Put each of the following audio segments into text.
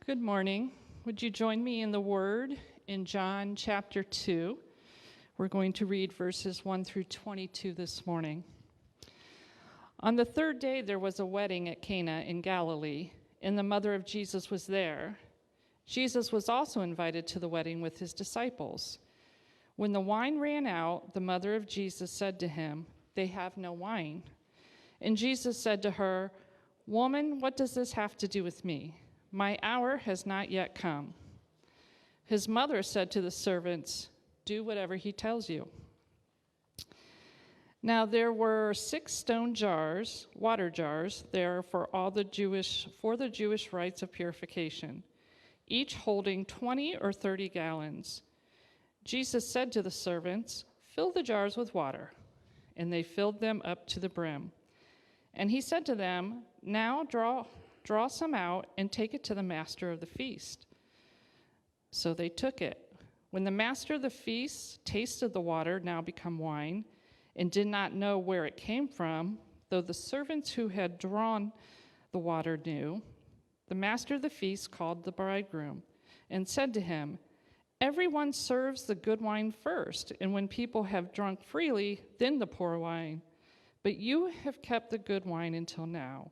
Good morning. Would you join me in the Word in John chapter 2? We're going to read verses 1 through 22 this morning. On the third day, there was a wedding at Cana in Galilee, and the mother of Jesus was there. Jesus was also invited to the wedding with his disciples. When the wine ran out, the mother of Jesus said to him, "They have no wine." And Jesus said to her, "Woman, what does this have to do with me? My hour has not yet come." His mother said to the servants, "Do whatever he tells you." Now there were 6 stone jars, water jars, there for the Jewish rites of purification, each holding 20 or 30 gallons. Jesus said to the servants, "Fill the jars with water." And they filled them up to the brim. And he said to them, "Now draw some out and take it to the master of the feast." So they took it. When the master of the feast tasted the water, now become wine, and did not know where it came from, though the servants who had drawn the water knew, the master of the feast called the bridegroom and said to him, "Everyone serves the good wine first, and when people have drunk freely, then the poor wine. But you have kept the good wine until now."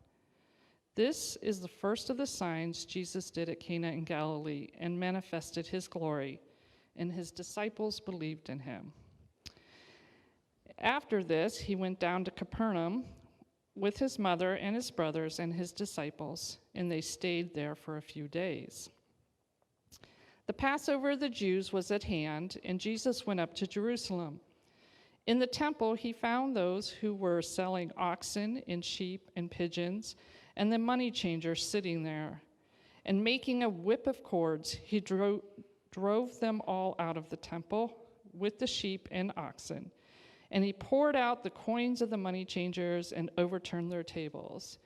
This is the first of the signs Jesus did at Cana in Galilee and manifested his glory, and his disciples believed in him. After this, he went down to Capernaum with his mother and his brothers and his disciples, and they stayed there for a few days. The Passover of the Jews was at hand, and Jesus went up to Jerusalem. In the temple, he found those who were selling oxen and sheep and pigeons, and the money changers sitting there. And making a whip of cords, he drove them all out of the temple with the sheep and oxen. And he poured out the coins of the money changers and overturned their tables.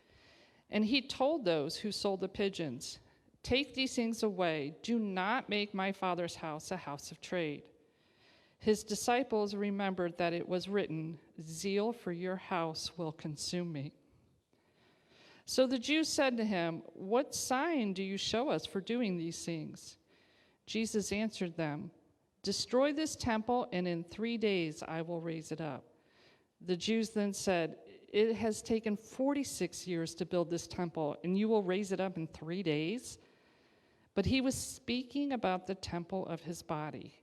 And he told those who sold the pigeons, "Take these things away. Do not make my Father's house a house of trade." His disciples remembered that it was written, "Zeal for your house will consume me." So the Jews said to him, "What sign do you show us for doing these things?" Jesus answered them, "Destroy this temple, and in 3 days I will raise it up." The Jews then said, "It has taken 46 years to build this temple, and you will raise it up in 3 days?" But he was speaking about the temple of his body.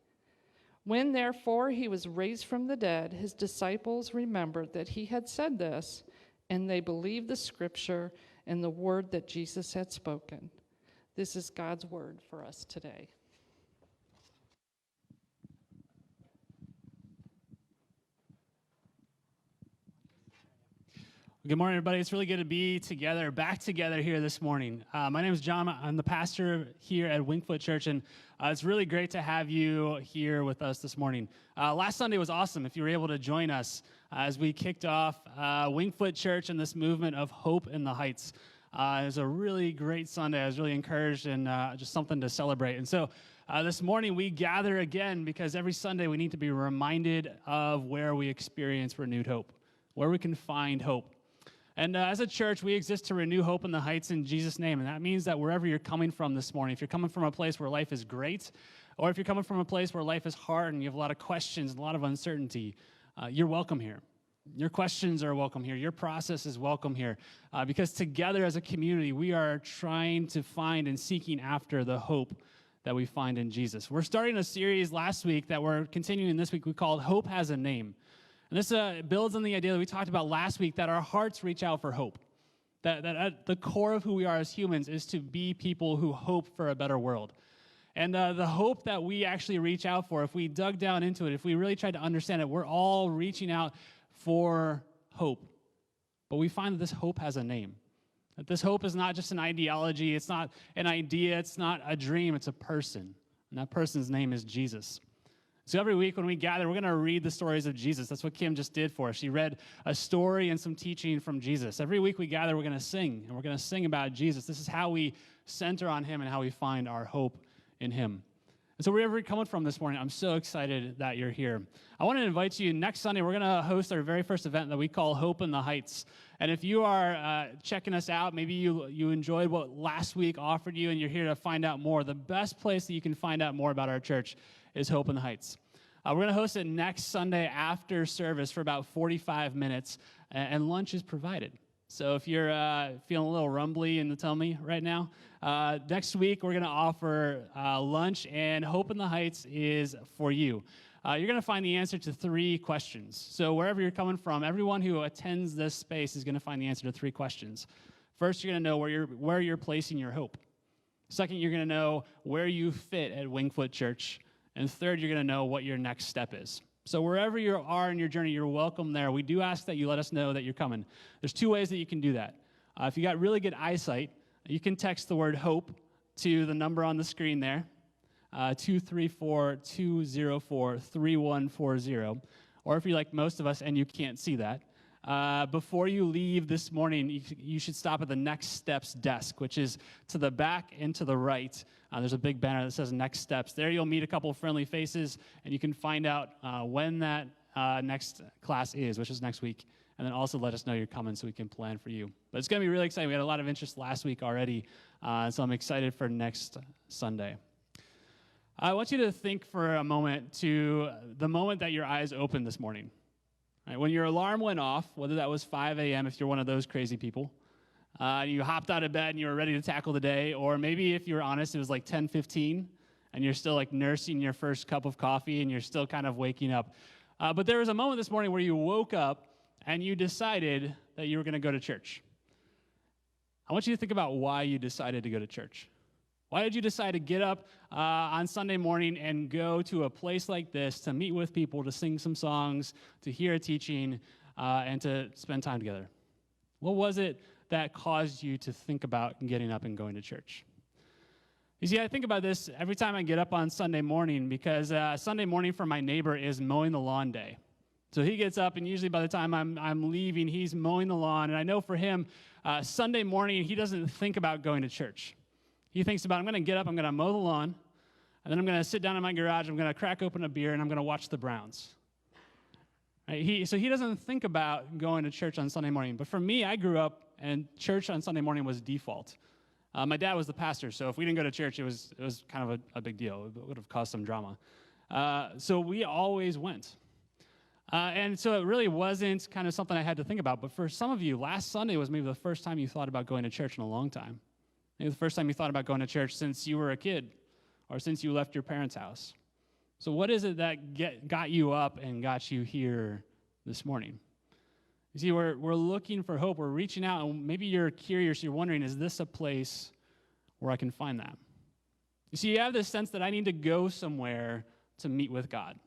When, therefore, he was raised from the dead, his disciples remembered that he had said this, and they believed the scripture and the word that Jesus had spoken. This is God's word for us today. Good morning, everybody. It's really good to be back together here this morning. My name is John. I'm the pastor here at Wingfoot Church, and it's really great to have you here with us this morning. Last Sunday was awesome if you were able to join us as we kicked off Wingfoot Church and this movement of hope in the heights. It was a really great Sunday. I was really encouraged and just something to celebrate. And so this morning we gather again because every Sunday we need to be reminded of where we experience renewed hope, where we can find hope. And as a church, we exist to renew hope in the heights in Jesus' name. And that means that wherever you're coming from this morning, if you're coming from a place where life is great, or if you're coming from a place where life is hard and you have a lot of questions and a lot of uncertainty, you're welcome here. Your questions are welcome here. Your process is welcome here. Because together as a community, we are trying to find and seeking after the hope that we find in Jesus. We're starting a series last week that we're continuing this week we called Hope Has a Name. And this builds on the idea that we talked about last week, that our hearts reach out for hope. That at the core of who we are as humans is to be people who hope for a better world. And the hope that we actually reach out for, if we dug down into it, if we really tried to understand it, we're all reaching out for hope. But we find that this hope has a name. That this hope is not just an ideology, it's not an idea, it's not a dream, it's a person. And that person's name is Jesus. So every week when we gather, we're going to read the stories of Jesus. That's what Kim just did for us. She read a story and some teaching from Jesus. Every week we gather, we're going to sing, and we're going to sing about Jesus. This is how we center on him and how we find our hope in him. And so wherever you're coming from this morning, I'm so excited that you're here. I want to invite you next Sunday. We're going to host our very first event that we call Hope in the Heights. And if you are checking us out, maybe you enjoyed what last week offered you and you're here to find out more, the best place that you can find out more about our church is Hope in the Heights. We're going to host it next Sunday after service for about 45 minutes, and lunch is provided. So if you're feeling a little rumbly in the tummy right now, next week we're going to offer lunch, and Hope in the Heights is for you. You're going to find the answer to 3 questions. So wherever you're coming from, everyone who attends this space is going to find the answer to 3 questions. First, you're going to know where you're placing your hope. Second, you're going to know where you fit at Wingfoot Church. And third, you're going to know what your next step is. So wherever you are in your journey, you're welcome there. We do ask that you let us know that you're coming. There's 2 ways that you can do that. If you got really good eyesight, you can text the word HOPE to the number on the screen there, 234-204-3140. Or if you're like most of us and you can't see that, before you leave this morning, you should stop at the Next Steps desk, which is to the back and to the right. There's a big banner that says Next Steps. There you'll meet a couple of friendly faces, and you can find out when that next class is, which is next week. And then also let us know you're coming so we can plan for you. But it's going to be really exciting. We had a lot of interest last week already, so I'm excited for next Sunday. I want you to think for a moment to the moment that your eyes opened this morning. Right, when your alarm went off, whether that was 5 a.m. if you're one of those crazy people, you hopped out of bed and you were ready to tackle the day, or maybe if you were honest, it was like 10:15 and you're still like nursing your first cup of coffee and you're still kind of waking up. But there was a moment this morning where you woke up and you decided that you were going to go to church. I want you to think about why you decided to go to church. Why did you decide to get up on Sunday morning and go to a place like this to meet with people, to sing some songs, to hear a teaching, and to spend time together? What was it that caused you to think about getting up and going to church? You see, I think about this every time I get up on Sunday morning because Sunday morning for my neighbor is mowing the lawn day. So he gets up, and usually by the time I'm leaving, he's mowing the lawn. And I know for him, Sunday morning, he doesn't think about going to church. He thinks about, I'm going to get up, I'm going to mow the lawn, and then I'm going to sit down in my garage, I'm going to crack open a beer, and I'm going to watch the Browns. Right? So he doesn't think about going to church on Sunday morning. But for me, I grew up, and church on Sunday morning was default. My dad was the pastor, so if we didn't go to church, it was kind of a big deal. It would have caused some drama. So we always went. And so it really wasn't kind of something I had to think about. But for some of you, last Sunday was maybe the first time you thought about going to church in a long time. Maybe the first time you thought about going to church since you were a kid or since you left your parents' house. So what is it that got you up and got you here this morning? You see, we're looking for hope. We're reaching out, and maybe you're curious. You're wondering, is this a place where I can find that? You see, you have this sense that I need to go somewhere to meet with God.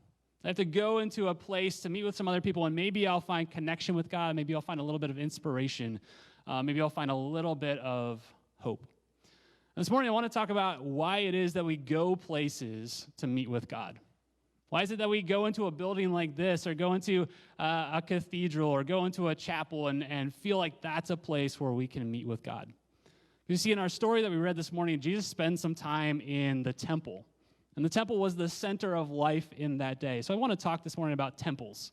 I have to go into a place to meet with some other people, and maybe I'll find connection with God. Maybe I'll find a little bit of inspiration. Maybe I'll find a little bit of hope. This morning, I want to talk about why it is that we go places to meet with God. Why is it that we go into a building like this or go into a cathedral or go into a chapel and feel like that's a place where we can meet with God? You see, in our story that we read this morning, Jesus spends some time in the temple. And the temple was the center of life in that day. So I want to talk this morning about temples.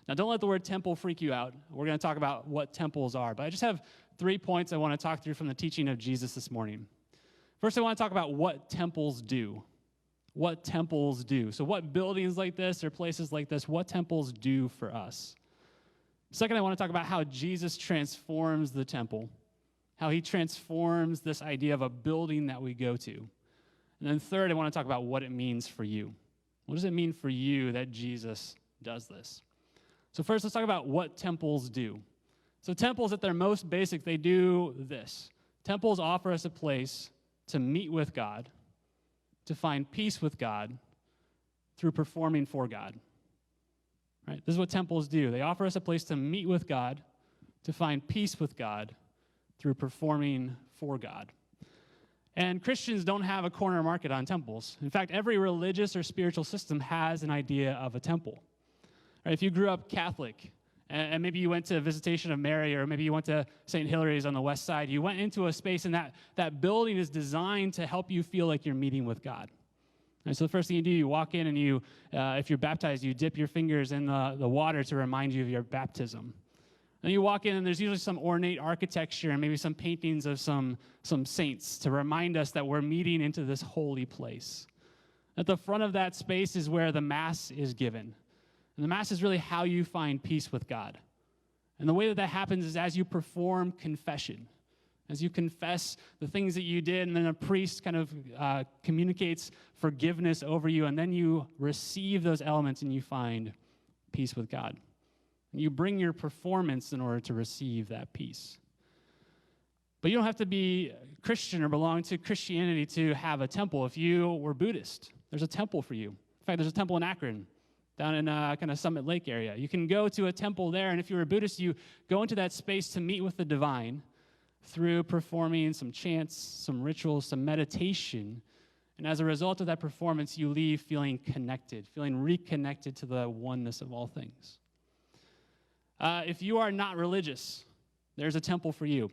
Now, don't let the word temple freak you out. We're going to talk about what temples are. But I just have 3 points I want to talk through from the teaching of Jesus this morning. First, I want to talk about what temples do. What temples do. So what buildings like this or places like this, what temples do for us. Second, I want to talk about how Jesus transforms the temple, how he transforms this idea of a building that we go to. And then third, I want to talk about what it means for you. What does it mean for you that Jesus does this? So first, let's talk about what temples do. So temples, at their most basic, they do this. Temples offer us a place to meet with God, to find peace with God through performing for God. Right? This is what temples do. They offer us a place to meet with God, to find peace with God through performing for God. And Christians don't have a corner market on temples. In fact, every religious or spiritual system has an idea of a temple. Right? If you grew up Catholic, and maybe you went to Visitation of Mary, or maybe you went to St. Hilary's on the west side, you went into a space, and that building is designed to help you feel like you're meeting with God. And so the first thing you do, you walk in and you, if you're baptized, you dip your fingers in the water to remind you of your baptism. And you walk in and there's usually some ornate architecture and maybe some paintings of some saints to remind us that we're meeting into this holy place. At the front of that space is where the Mass is given. And the Mass is really how you find peace with God. And the way that happens is as you perform confession, as you confess the things that you did, and then a priest kind of communicates forgiveness over you, and then you receive those elements and you find peace with God. And you bring your performance in order to receive that peace. But you don't have to be Christian or belong to Christianity to have a temple. If you were Buddhist, there's a temple for you. In fact, there's a temple in Akron, down in kind of Summit Lake area. You can go to a temple there, and if you're a Buddhist, you go into that space to meet with the divine through performing some chants, some rituals, some meditation. And as a result of that performance, you leave feeling connected, feeling reconnected to the oneness of all things. If you are not religious, there's a temple for you.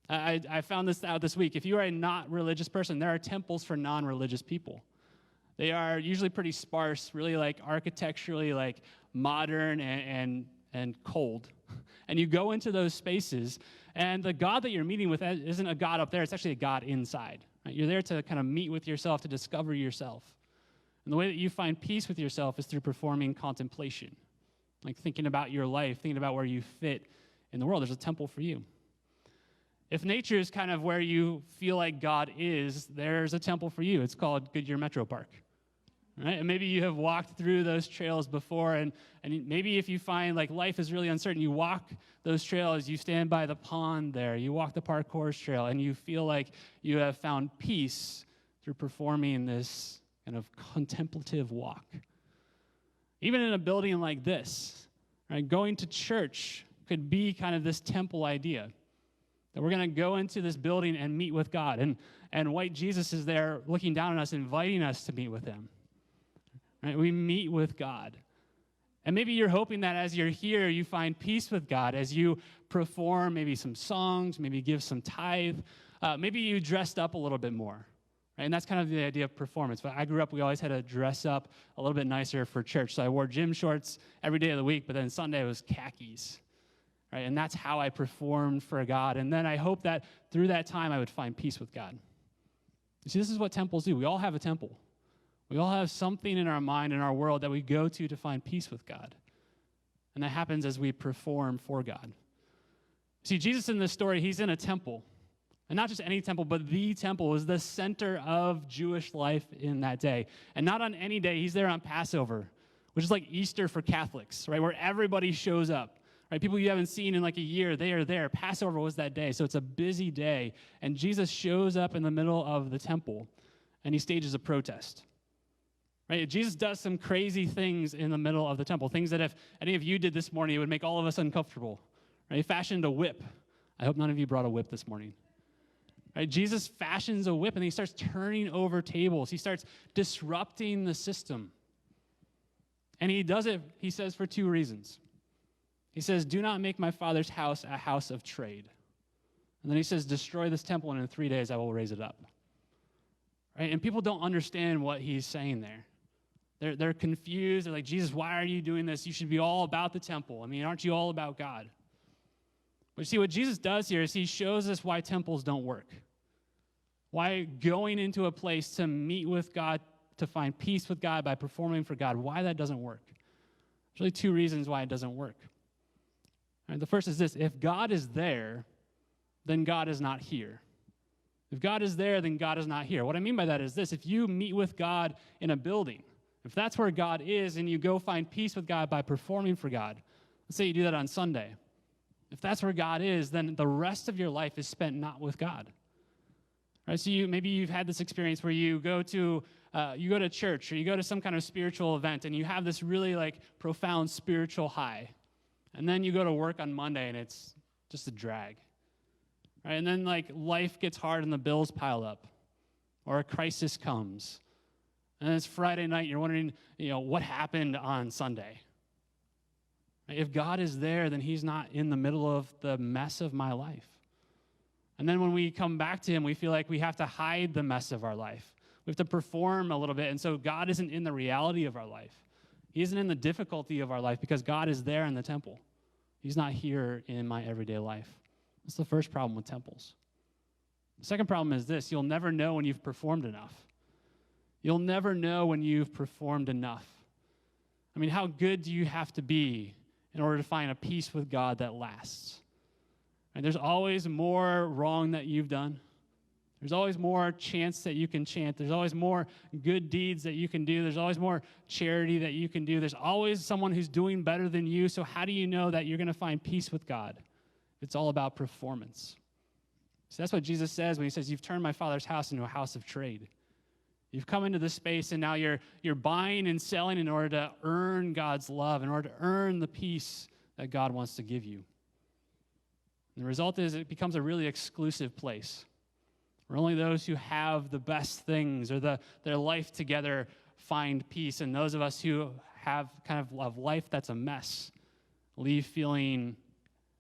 I found this out this week. If you are a not religious person, there are temples for non-religious people. They are usually pretty sparse, really like architecturally like modern and cold. And you go into those spaces, and the God that you're meeting with isn't a God up there. It's actually a God inside. Right? You're there to kind of meet with yourself, to discover yourself. And the way that you find peace with yourself is through performing contemplation, like thinking about your life, thinking about where you fit in the world. There's a temple for you. If nature is kind of where you feel like God is, there's a temple for you. It's called Goodyear Metro Park. Right? And maybe you have walked through those trails before, and maybe if you find like life is really uncertain, you walk those trails, you stand by the pond there, you walk the park course trail, and you feel like you have found peace through performing this kind of contemplative walk. Even in a building like this, right, going to church could be kind of this temple idea, that we're going to go into this building and meet with God, and white Jesus is there looking down on us, inviting us to meet with him. Right? We meet with God. And maybe you're hoping that as you're here, you find peace with God as you perform maybe some songs, maybe give some tithe. Maybe you dressed up a little bit more. Right? And that's kind of the idea of performance. But I grew up, we always had to dress up a little bit nicer for church. So I wore gym shorts every day of the week, but then Sunday was khakis. Right? And that's how I performed for God. And then I hope that through that time, I would find peace with God. You see, this is what temples do. We all have a temple. We all have something in our mind, in our world, that we go to find peace with God. And that happens as we perform for God. See, Jesus in this story, he's in a temple. And not just any temple, but the temple is the center of Jewish life in that day. And not on any day, he's there on Passover, which is like Easter for Catholics, right, where everybody shows up. Right, people you haven't seen in like a year, they are there. Passover was that day, so it's a busy day. And Jesus shows up in the middle of the temple, and he stages a protest. Right? Jesus does some crazy things in the middle of the temple, things that if any of you did this morning, it would make all of us uncomfortable. Right? He fashioned a whip. I hope none of you brought a whip this morning. Right? Jesus fashions a whip, and he starts turning over tables. He starts disrupting the system. And he does it, he says, for two reasons. He says, do not make my Father's house a house of trade. And then he says, destroy this temple, and in 3 days I will raise it up. Right? And people don't understand what he's saying there. They're confused. They're like, Jesus, why are you doing this? You should be all about the temple. I mean, aren't you all about God? But you see, what Jesus does here is he shows us why temples don't work. Why going into a place to meet with God, to find peace with God by performing for God, why that doesn't work. There's really two reasons why it doesn't work. All right, the first is this: if God is there, then God is not here. If God is there, then God is not here. What I mean by that is this: if you meet with God in a building, if that's where God is, and you go find peace with God by performing for God, let's say you do that on Sunday. If that's where God is, then the rest of your life is spent not with God. Right? So maybe you've had this experience where you go to church, or you go to some kind of spiritual event, and you have this really like profound spiritual high. And then you go to work on Monday, and it's just a drag. Right? And then like life gets hard and the bills pile up, or a crisis comes. And it's Friday night, you're wondering, what happened on Sunday? Right? If God is there, then he's not in the middle of the mess of my life. And then when we come back to him, we feel like we have to hide the mess of our life. We have to perform a little bit. And so God isn't in the reality of our life. He isn't in the difficulty of our life because God is there in the temple. He's not here in my everyday life. That's the first problem with temples. The second problem is this: you'll never know when you've performed enough. You'll never know when you've performed enough. I mean, how good do you have to be in order to find a peace with God that lasts? And there's always more wrong that you've done. There's always more chants that you can chant. There's always more good deeds that you can do. There's always more charity that you can do. There's always someone who's doing better than you. So how do you know that you're going to find peace with God? It's all about performance. So that's what Jesus says when he says, you've turned my Father's house into a house of trade. You've come into this space and now you're buying and selling in order to earn God's love, in order to earn the peace that God wants to give you. And the result is it becomes a really exclusive place where only those who have the best things or their life together find peace. And those of us who have kind of a life that's a mess leave feeling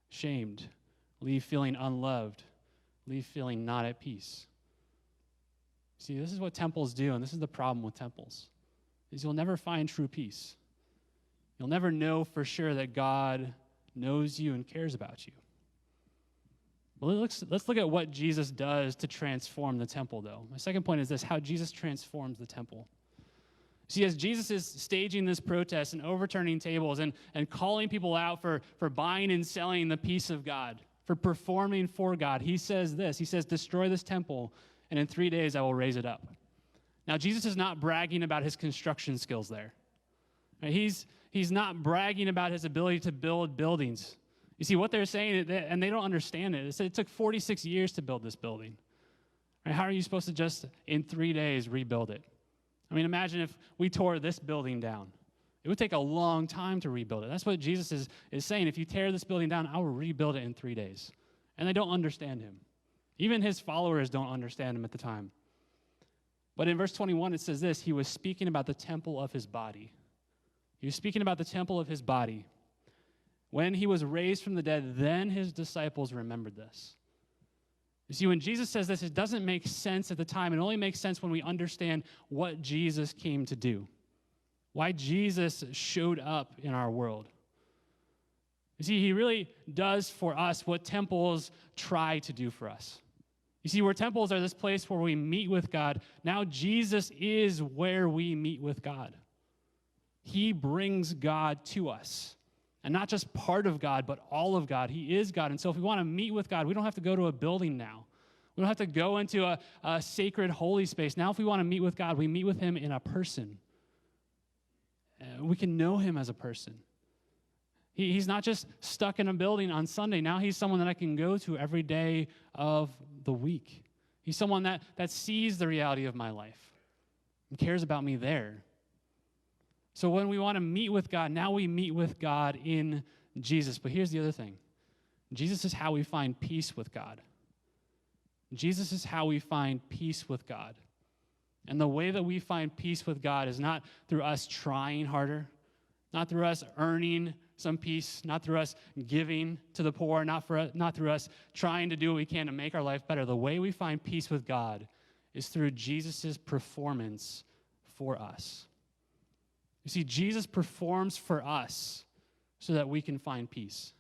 shamed, leave feeling unloved, leave feeling not at peace. See, this is what temples do, and this is the problem with temples, is you'll never find true peace. You'll never know for sure that God knows you and cares about you. Well, let's look at what Jesus does to transform the temple, though. My second point is this: how Jesus transforms the temple. See, as Jesus is staging this protest and overturning tables and calling people out for buying and selling the peace of God, for performing for God, he says this. He says, destroy this temple, and in 3 days I will raise it up. Now, Jesus is not bragging about his construction skills there. Right? He's not bragging about his ability to build buildings. You see, what they're saying, and they don't understand it, it took 46 years to build this building. Right? How are you supposed to just, in 3 days, rebuild it? I mean, imagine if we tore this building down. It would take a long time to rebuild it. That's what Jesus is saying. If you tear this building down, I will rebuild it in 3 days. And they don't understand him. Even his followers don't understand him at the time. But in verse 21, it says this: he was speaking about the temple of his body. He was speaking about the temple of his body. When he was raised from the dead, then his disciples remembered this. You see, when Jesus says this, it doesn't make sense at the time. It only makes sense when we understand what Jesus came to do, why Jesus showed up in our world. You see, he really does for us what temples try to do for us. You see, where temples are this place where we meet with God, now Jesus is where we meet with God. He brings God to us. And not just part of God, but all of God. He is God. And so if we want to meet with God, we don't have to go to a building now. We don't have to go into a sacred, holy space. Now if we want to meet with God, we meet with him in a person. We can know him as a person. He's not just stuck in a building on Sunday. Now he's someone that I can go to every day of the week. He's someone that sees the reality of my life and cares about me there. So when we want to meet with God, now we meet with God in Jesus. But here's the other thing. Jesus is how we find peace with God. Jesus is how we find peace with God. And the way that we find peace with God is not through us trying harder, not through us earning some peace, not through us giving to the poor, not through us trying to do what we can to make our life better. The way we find peace with God is through Jesus' performance for us. You see, Jesus performs for us so that we can find peace.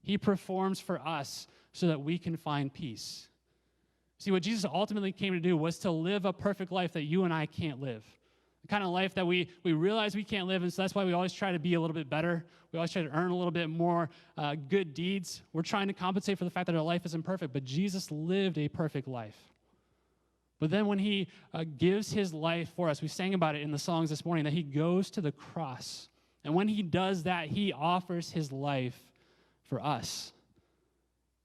He performs for us so that we can find peace. See, what Jesus ultimately came to do was to live a perfect life that you and I can't live. The kind of life that we realize we can't live, and so that's why we always try to be a little bit better. We always try to earn a little bit more good deeds. We're trying to compensate for the fact that our life isn't perfect, but Jesus lived a perfect life. But then when he gives his life for us, we sang about it in the songs this morning, that he goes to the cross. And when he does that, he offers his life for us.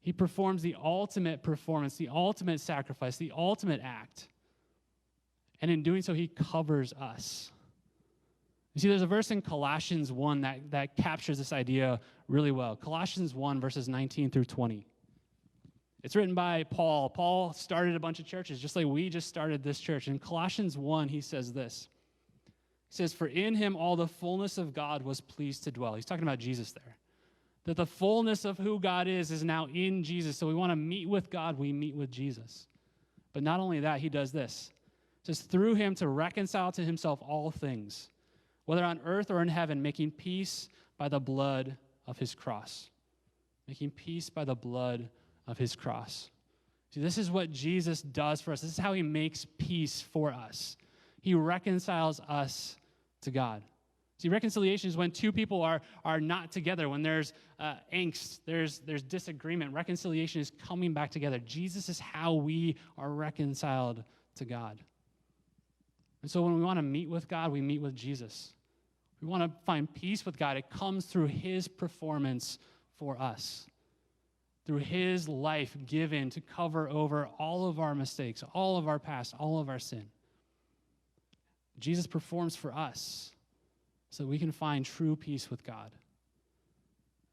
He performs the ultimate performance, the ultimate sacrifice, the ultimate act. And in doing so, he covers us. You see, there's a verse in Colossians 1 that captures this idea really well. Colossians 1, verses 19 through 20. It's written by Paul. Paul started a bunch of churches, just like we just started this church. In Colossians 1, he says this. He says, "For in him all the fullness of God was pleased to dwell." He's talking about Jesus there. That the fullness of who God is now in Jesus. So we want to meet with God, we meet with Jesus. But not only that, he does this. It says, through him to reconcile to himself all things, whether on earth or in heaven, making peace by the blood of his cross. Making peace by the blood of his cross. See, this is what Jesus does for us. This is how he makes peace for us. He reconciles us to God. See, reconciliation is when two people are not together, when there's angst, there's disagreement. Reconciliation is coming back together. Jesus is how we are reconciled to God. And so when we want to meet with God, we meet with Jesus. We want to find peace with God. It comes through his performance for us, through his life given to cover over all of our mistakes, all of our past, all of our sin. Jesus performs for us so that we can find true peace with God.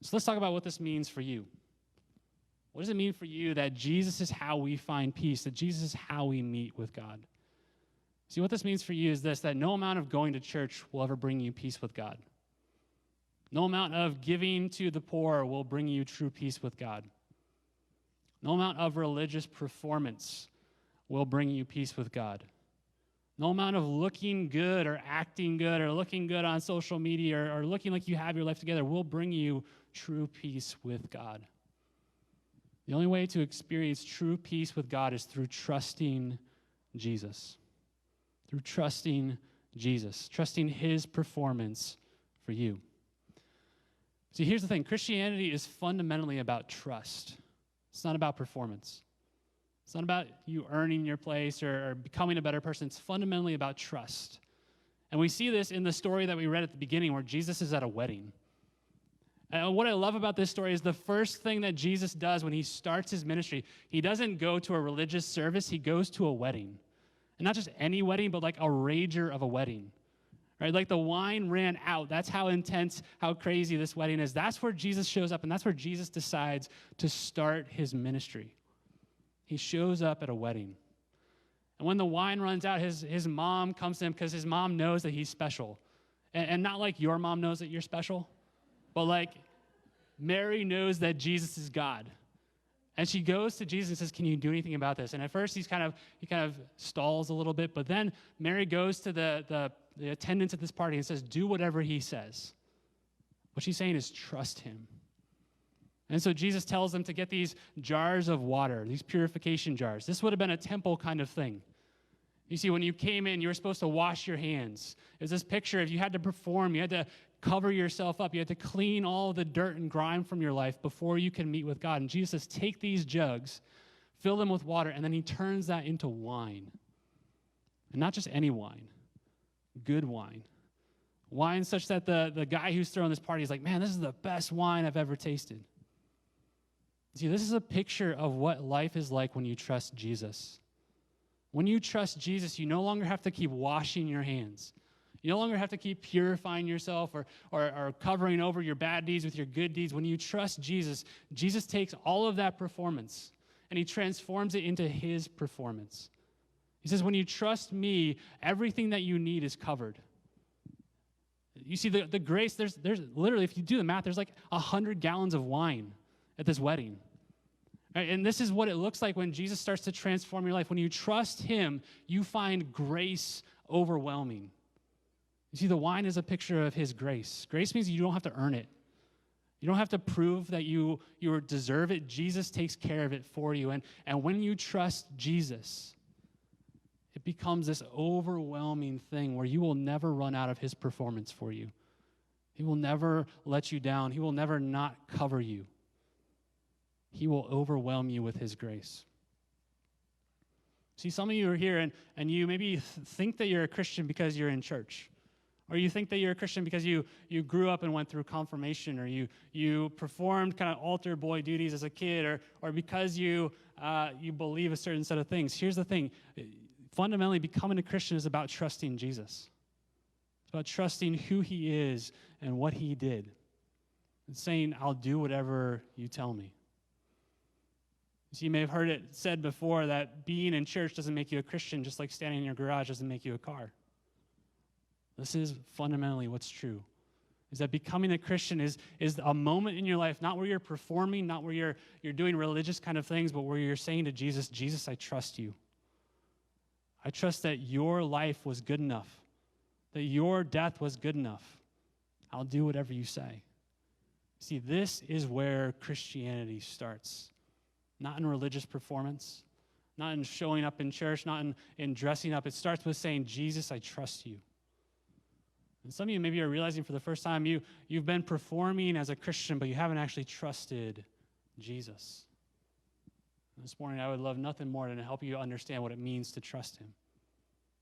So let's talk about what this means for you. What does it mean for you that Jesus is how we find peace, that Jesus is how we meet with God? See, what this means for you is this, that no amount of going to church will ever bring you peace with God. No amount of giving to the poor will bring you true peace with God. No amount of religious performance will bring you peace with God. No amount of looking good or acting good or looking good on social media or looking like you have your life together will bring you true peace with God. The only way to experience true peace with God is through trusting Jesus. Through trusting Jesus, trusting his performance for you. See, here's the thing. Christianity is fundamentally about trust. It's not about performance. It's not about you earning your place or becoming a better person. It's fundamentally about trust. And we see this in the story that we read at the beginning where Jesus is at a wedding. And what I love about this story is the first thing that Jesus does when he starts his ministry, he doesn't go to a religious service, he goes to a wedding. And not just any wedding, but like a rager of a wedding. Right? Like the wine ran out. That's how intense, how crazy this wedding is. That's where Jesus shows up, and that's where Jesus decides to start his ministry. He shows up at a wedding. And when the wine runs out, his mom comes to him because his mom knows that he's special. And not like your mom knows that you're special, but like Mary knows that Jesus is God. And she goes to Jesus and says, can you do anything about this? And at first he kind of stalls a little bit, but then Mary goes to the attendants at this party and says, do whatever he says. What she's saying is trust him. And so Jesus tells them to get these jars of water, these purification jars. This would have been a temple kind of thing. You see, when you came in, you were supposed to wash your hands. It was this picture of you had to perform, you had to cover yourself up, you had to clean all the dirt and grime from your life before you can meet with God. And Jesus says, take these jugs, fill them with water, and then he turns that into wine. And not just any wine, good wine. Wine such that the guy who's throwing this party is like, man, this is the best wine I've ever tasted. See, this is a picture of what life is like when you trust Jesus. When you trust Jesus, you no longer have to keep washing your hands. You no longer have to keep purifying yourself or covering over your bad deeds with your good deeds. When you trust Jesus, Jesus takes all of that performance and he transforms it into his performance. He says, when you trust me, everything that you need is covered. You see, the grace, there's literally, if you do the math, there's like 100 gallons of wine at this wedding. Right? And this is what it looks like when Jesus starts to transform your life. When you trust him, you find grace overwhelming. You see, the wine is a picture of his grace. Grace means you don't have to earn it. You don't have to prove that you deserve it. Jesus takes care of it for you. And when you trust Jesus, it becomes this overwhelming thing where you will never run out of his performance for you. He will never let you down. He will never not cover you. He will overwhelm you with his grace. See, some of you are here and you maybe think that you're a Christian because you're in church. Or you think that you're a Christian because you grew up and went through confirmation, or you performed kind of altar boy duties as a kid, or because you believe a certain set of things. Here's the thing. Fundamentally, becoming a Christian is about trusting Jesus. It's about trusting who he is and what he did. And saying, I'll do whatever you tell me. So you may have heard it said before that being in church doesn't make you a Christian, just like standing in your garage doesn't make you a car. This is fundamentally what's true, is that becoming a Christian is a moment in your life, not where you're performing, not where you're doing religious kind of things, but where you're saying to Jesus, Jesus, I trust you. I trust that your life was good enough, that your death was good enough. I'll do whatever you say. See, this is where Christianity starts. Not in religious performance, not in showing up in church, not in dressing up. It starts with saying, Jesus, I trust you. And some of you maybe are realizing for the first time you've been performing as a Christian, but you haven't actually trusted Jesus. This morning, I would love nothing more than to help you understand what it means to trust him.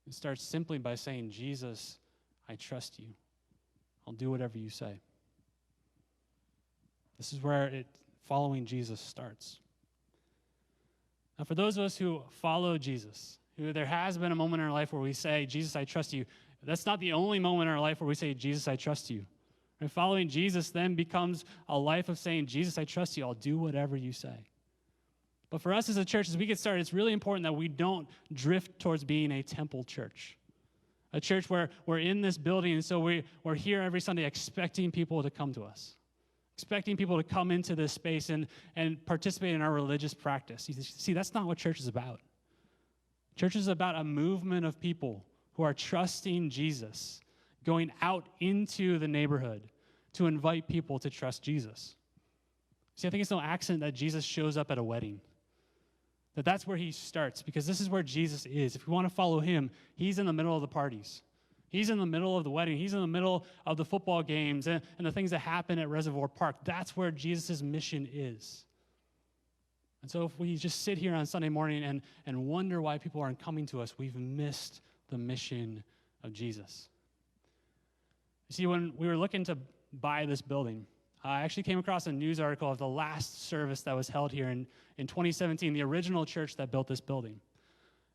It starts simply by saying, Jesus, I trust you. I'll do whatever you say. This is where following Jesus starts. Now, for those of us who follow Jesus, who there has been a moment in our life where we say, Jesus, I trust you, that's not the only moment in our life where we say, Jesus, I trust you. And following Jesus then becomes a life of saying, Jesus, I trust you. I'll do whatever you say. But for us as a church, as we get started, it's really important that we don't drift towards being a temple church. A church where we're in this building, and so we're here every Sunday expecting people to come to us, expecting people to come into this space and participate in our religious practice. You see, that's not what church is about. Church is about a movement of people who are trusting Jesus, going out into the neighborhood to invite people to trust Jesus. See, I think it's no accident that Jesus shows up at a wedding. That's where he starts, because this is where Jesus is. If we want to follow him, he's in the middle of the parties. He's in the middle of the wedding. He's in the middle of the football games and the things that happen at Reservoir Park. That's where Jesus' mission is. And so if we just sit here on Sunday morning and wonder why people aren't coming to us, we've missed the mission of Jesus. You see, when we were looking to buy this building, I actually came across a news article of the last service that was held here in 2017, the original church that built this building.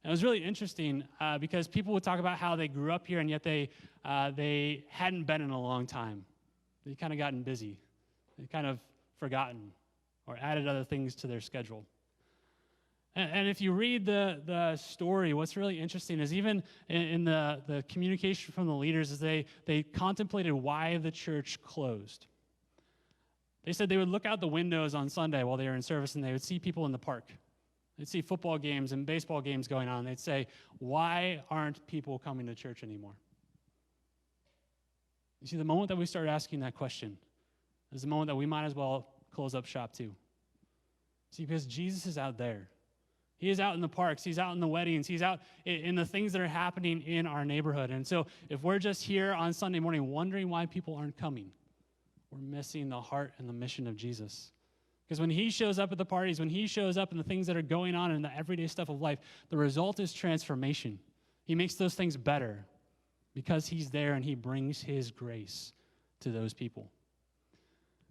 And it was really interesting because people would talk about how they grew up here and yet they hadn't been in a long time. They kind of gotten busy. They kind of forgotten or added other things to their schedule. And if you read the story, what's really interesting is even in the communication from the leaders is they contemplated why the church closed. They said they would look out the windows on Sunday while they were in service and they would see people in the park. They'd see football games and baseball games going on. They'd say, why aren't people coming to church anymore? You see, the moment that we start asking that question is the moment that we might as well close up shop too. See, because Jesus is out there. He is out in the parks. He's out in the weddings. He's out in the things that are happening in our neighborhood. And so if we're just here on Sunday morning wondering why people aren't coming, we're missing the heart and the mission of Jesus. Because when he shows up at the parties, when he shows up in the things that are going on in the everyday stuff of life, the result is transformation. He makes those things better because he's there and he brings his grace to those people.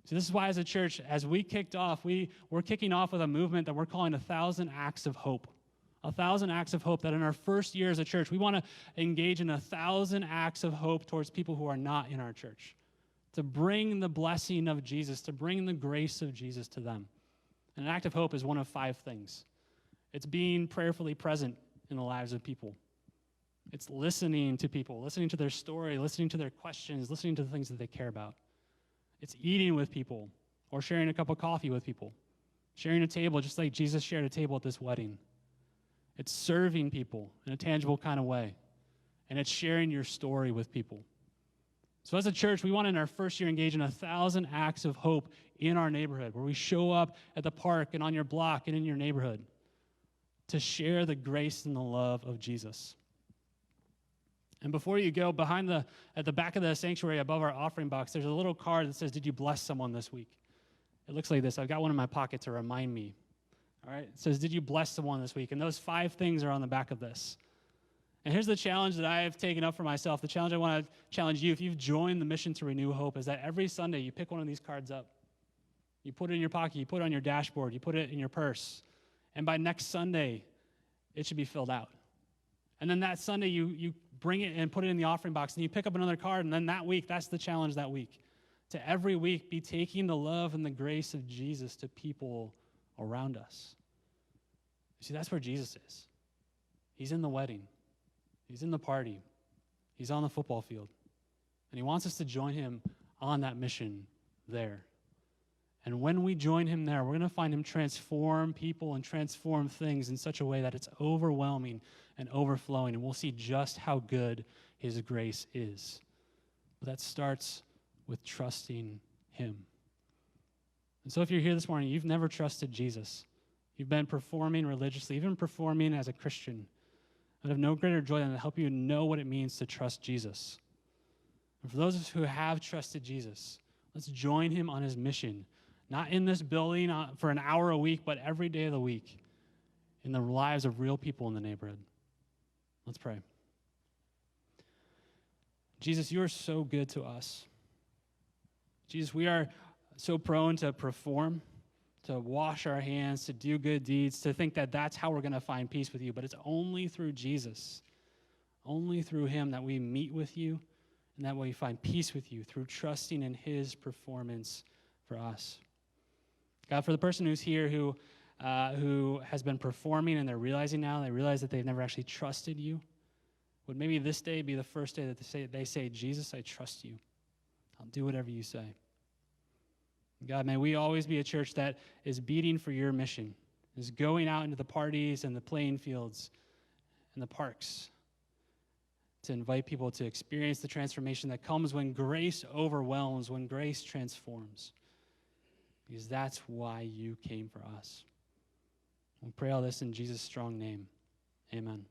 So this is why as a church, as we kicked off, we're kicking off with a movement that we're calling 1,000 Acts of Hope. 1,000 acts of hope, that in our first year as a church, we want to engage in 1,000 acts of hope towards people who are not in our church, to bring the blessing of Jesus, to bring the grace of Jesus to them. And an act of hope is one of 5 things. It's being prayerfully present in the lives of people. It's listening to people, listening to their story, listening to their questions, listening to the things that they care about. It's eating with people or sharing a cup of coffee with people, sharing a table just like Jesus shared a table at this wedding. It's serving people in a tangible kind of way, and it's sharing your story with people. So as a church, we want in our first year engage in 1,000 acts of hope in our neighborhood, where we show up at the park and on your block and in your neighborhood to share the grace and the love of Jesus. And before you go, at the back of the sanctuary above our offering box, there's a little card that says, did you bless someone this week? It looks like this. I've got one in my pocket to remind me. All right, it says, did you bless someone this week? And those 5 things are on the back of this. And here's the challenge that I have taken up for myself. The challenge I want to challenge you, if you've joined the mission to Renew Hope, is that every Sunday you pick one of these cards up. You put it in your pocket, you put it on your dashboard, you put it in your purse. And by next Sunday, it should be filled out. And then that Sunday, you bring it and put it in the offering box, and you pick up another card, and then that week, that's the challenge that week. To every week be taking the love and the grace of Jesus to people around us. You see, that's where Jesus is. He's in the wedding. He's in the party. He's on the football field. And he wants us to join him on that mission there. And when we join him there, we're going to find him transform people and transform things in such a way that it's overwhelming and overflowing, and we'll see just how good his grace is. But that starts with trusting him. And so if you're here this morning, you've never trusted Jesus. You've been performing religiously, even performing as a Christian. I have no greater joy than to help you know what it means to trust Jesus. And for those of us who have trusted Jesus, let's join him on his mission, not in this building for an hour a week, but every day of the week in the lives of real people in the neighborhood. Let's pray. Jesus, you are so good to us. Jesus, we are so prone to perform, to wash our hands, to do good deeds, to think that that's how we're going to find peace with you. But it's only through Jesus, only through him that we meet with you and that we find peace with you, through trusting in his performance for us. God, for the person who's here who has been performing and they're realizing now, they realize that they've never actually trusted you, would maybe this day be the first day that they say, Jesus, I trust you. I'll do whatever you say. God, may we always be a church that is beating for your mission, is going out into the parties and the playing fields and the parks to invite people to experience the transformation that comes when grace overwhelms, when grace transforms. Because that's why you came for us. We pray all this in Jesus' strong name. Amen.